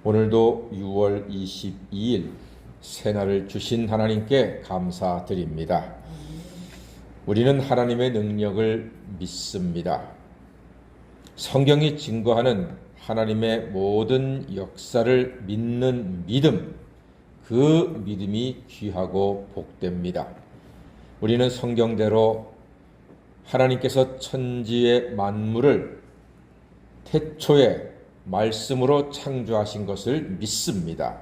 오늘도 6월 22일 새날을 주신 하나님께 감사드립니다. 우리는 하나님의 능력을 믿습니다. 성경이 증거하는 하나님의 모든 역사를 믿는 믿음, 그 믿음이 귀하고 복됩니다. 우리는 성경대로 하나님께서 천지의 만물을 태초에 말씀으로 창조하신 것을 믿습니다.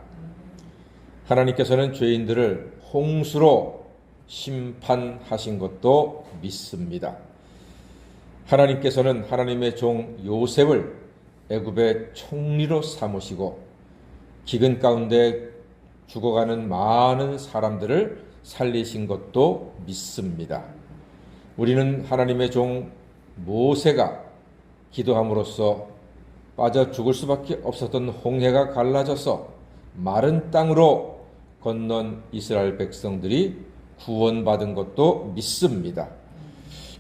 하나님께서는 죄인들을 홍수로 심판하신 것도 믿습니다. 하나님께서는 하나님의 종 요셉을 애굽의 총리로 삼으시고 기근 가운데 죽어가는 많은 사람들을 살리신 것도 믿습니다. 우리는 하나님의 종 모세가 기도함으로써 빠져 죽을 수밖에 없었던 홍해가 갈라져서 마른 땅으로 건넌 이스라엘 백성들이 구원받은 것도 믿습니다.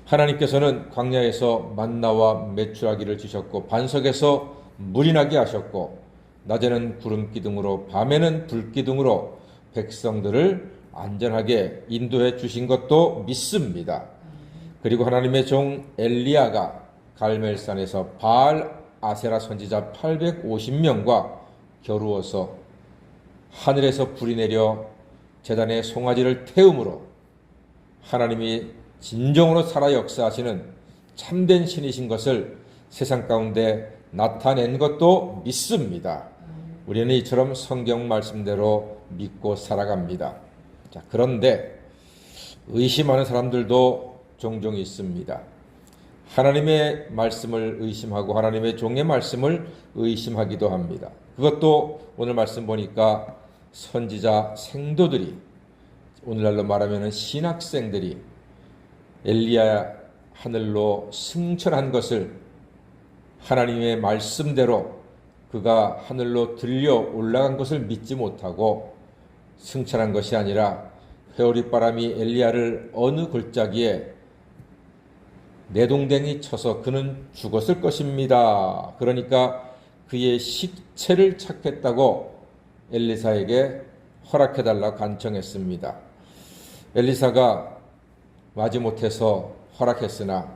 하나님께서는 광야에서 만나와 메추라기를 주셨고 반석에서 물이 나게 하셨고 낮에는 구름 기둥으로 밤에는 불 기둥으로 백성들을 안전하게 인도해 주신 것도 믿습니다. 그리고 하나님의 종 엘리야가 갈멜산에서 바알 아세라 선지자 850명과 겨루어서 하늘에서 불이 내려 제단의 송아지를 태움으로 하나님이 진정으로 살아 역사하시는 참된 신이신 것을 세상 가운데 나타낸 것도 믿습니다. 우리는 이처럼 성경 말씀대로 믿고 살아갑니다. 자, 그런데 의심하는 사람들도 종종 있습니다. 하나님의 말씀을 의심하고 하나님의 종의 말씀을 의심하기도 합니다. 그것도 오늘 말씀 보니까 선지자 생도들이, 오늘날로 말하면 신학생들이 엘리야 하늘로 승천한 것을 하나님의 말씀대로 그가 하늘로 들려 올라간 것을 믿지 못하고 승천한 것이 아니라 회오리바람이 엘리야를 어느 골짜기에 내동댕이 쳐서 그는 죽었을 것입니다. 그러니까 그의 식체를 찾겠다고 엘리사에게 허락해달라고 간청했습니다. 엘리사가 마지못해서 허락했으나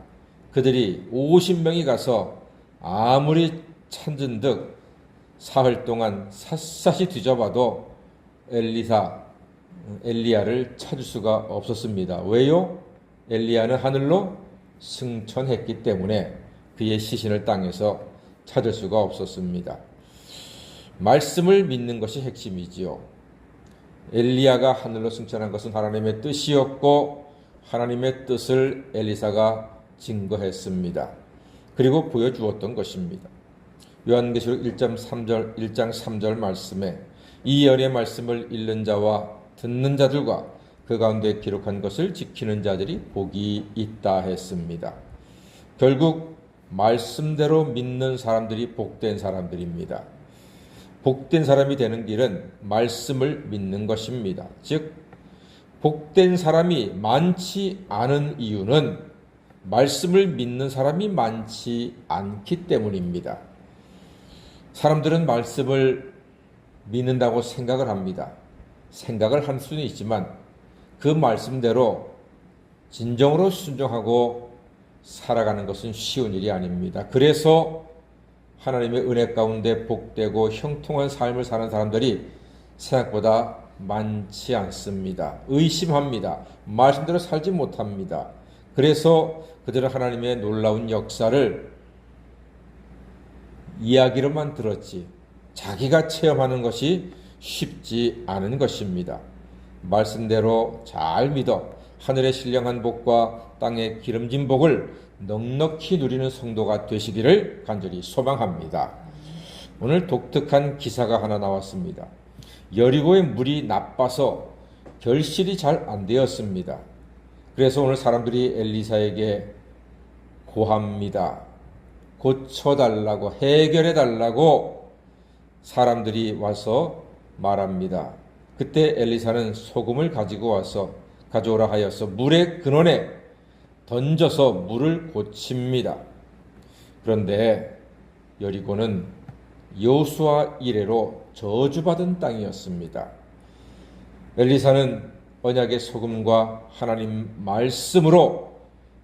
그들이 50명이 가서 아무리 찾은 듯 사흘 동안 샅샅이 뒤져봐도 엘리야를 찾을 수가 없었습니다. 왜요? 엘리야는 하늘로 승천했기 때문에 그의 시신을 땅에서 찾을 수가 없었습니다. 말씀을 믿는 것이 핵심이지요. 엘리야가 하늘로 승천한 것은 하나님의 뜻이었고 하나님의 뜻을 엘리사가 증거했습니다. 그리고 보여주었던 것입니다. 요한계시록 1장 3절 말씀에 이 열의 말씀을 읽는 자와 듣는 자들과 그 가운데 기록한 것을 지키는 자들이 복이 있다 했습니다. 결국 말씀대로 믿는 사람들이 복된 사람들입니다. 복된 사람이 되는 길은 말씀을 믿는 것입니다. 즉 복된 사람이 많지 않은 이유는 말씀을 믿는 사람이 많지 않기 때문입니다. 사람들은 말씀을 믿는다고 생각을 합니다. 생각을 할 수는 있지만 그 말씀대로 진정으로 순종하고 살아가는 것은 쉬운 일이 아닙니다. 그래서 하나님의 은혜 가운데 복되고 형통한 삶을 사는 사람들이 생각보다 많지 않습니다. 의심합니다. 말씀대로 살지 못합니다. 그래서 그들은 하나님의 놀라운 역사를 이야기로만 들었지 자기가 체험하는 것이 쉽지 않은 것입니다. 말씀대로 잘 믿어 하늘의 신령한 복과 땅의 기름진 복을 넉넉히 누리는 성도가 되시기를 간절히 소망합니다. 오늘 독특한 기사가 하나 나왔습니다. 여리고의 물이 나빠서 결실이 잘 안 되었습니다. 그래서 오늘 사람들이 엘리사에게 고합니다. 고쳐달라고, 해결해달라고 사람들이 와서 말합니다. 그때 엘리사는 소금을 가지고 와서 가져오라 하여서 물의 근원에 던져서 물을 고칩니다. 그런데 여리고는 여호수아 이래로 저주받은 땅이었습니다. 엘리사는 언약의 소금과 하나님 말씀으로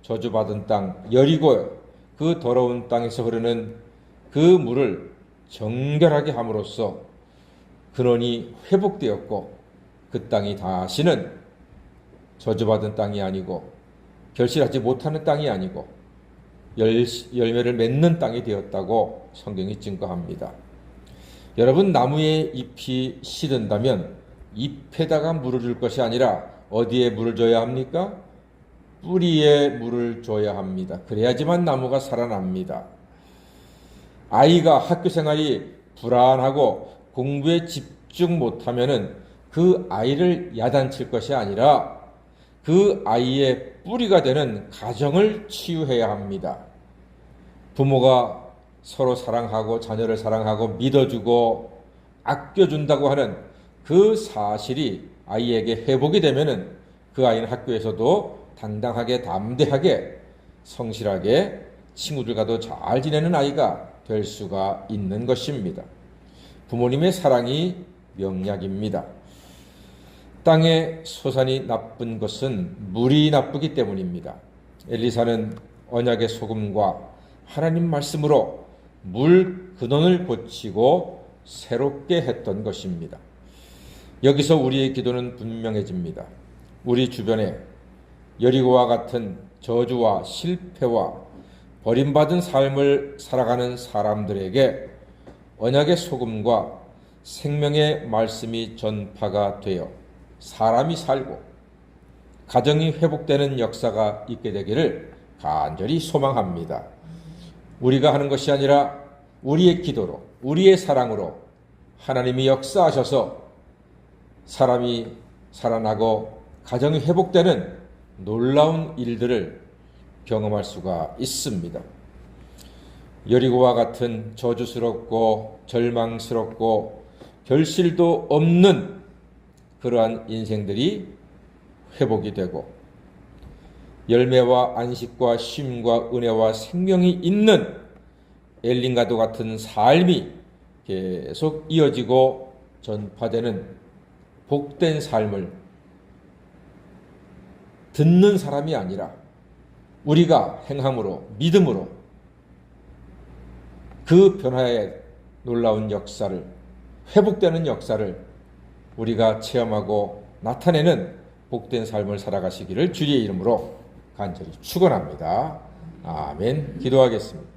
저주받은 땅 여리고 그 더러운 땅에서 흐르는 그 물을 정결하게 함으로써 근원이 회복되었고 그 땅이 다시는 저주받은 땅이 아니고 결실하지 못하는 땅이 아니고 열매를 맺는 땅이 되었다고 성경이 증거합니다. 여러분, 나무에 잎이 시든다면 잎에다가 물을 줄 것이 아니라 어디에 물을 줘야 합니까? 뿌리에 물을 줘야 합니다. 그래야지만 나무가 살아납니다. 아이가 학교 생활이 불안하고 공부에 집중 못하면은 그 아이를 야단칠 것이 아니라 그 아이의 뿌리가 되는 가정을 치유해야 합니다. 부모가 서로 사랑하고 자녀를 사랑하고 믿어주고 아껴준다고 하는 그 사실이 아이에게 회복이 되면은 그 아이는 학교에서도 당당하게 담대하게 성실하게 친구들과도 잘 지내는 아이가 될 수가 있는 것입니다. 부모님의 사랑이 명약입니다. 땅의 소산이 나쁜 것은 물이 나쁘기 때문입니다. 엘리사는 언약의 소금과 하나님 말씀으로 물 근원을 고치고 새롭게 했던 것입니다. 여기서 우리의 기도는 분명해집니다. 우리 주변에 여리고와 같은 저주와 실패와 버림받은 삶을 살아가는 사람들에게 언약의 소금과 생명의 말씀이 전파가 되어 사람이 살고 가정이 회복되는 역사가 있게 되기를 간절히 소망합니다. 우리가 하는 것이 아니라 우리의 기도로, 우리의 사랑으로 하나님이 역사하셔서 사람이 살아나고 가정이 회복되는 놀라운 일들을 경험할 수가 있습니다. 여리고와 같은 저주스럽고 절망스럽고 결실도 없는 그러한 인생들이 회복이 되고 열매와 안식과 쉼과 은혜와 생명이 있는 엘린과도 같은 삶이 계속 이어지고 전파되는 복된 삶을 듣는 사람이 아니라 우리가 행함으로 믿음으로 그 변화의 놀라운 역사를 회복되는 역사를 우리가 체험하고 나타내는 복된 삶을 살아가시기를 주의 이름으로 간절히 축원합니다. 아멘. 기도하겠습니다.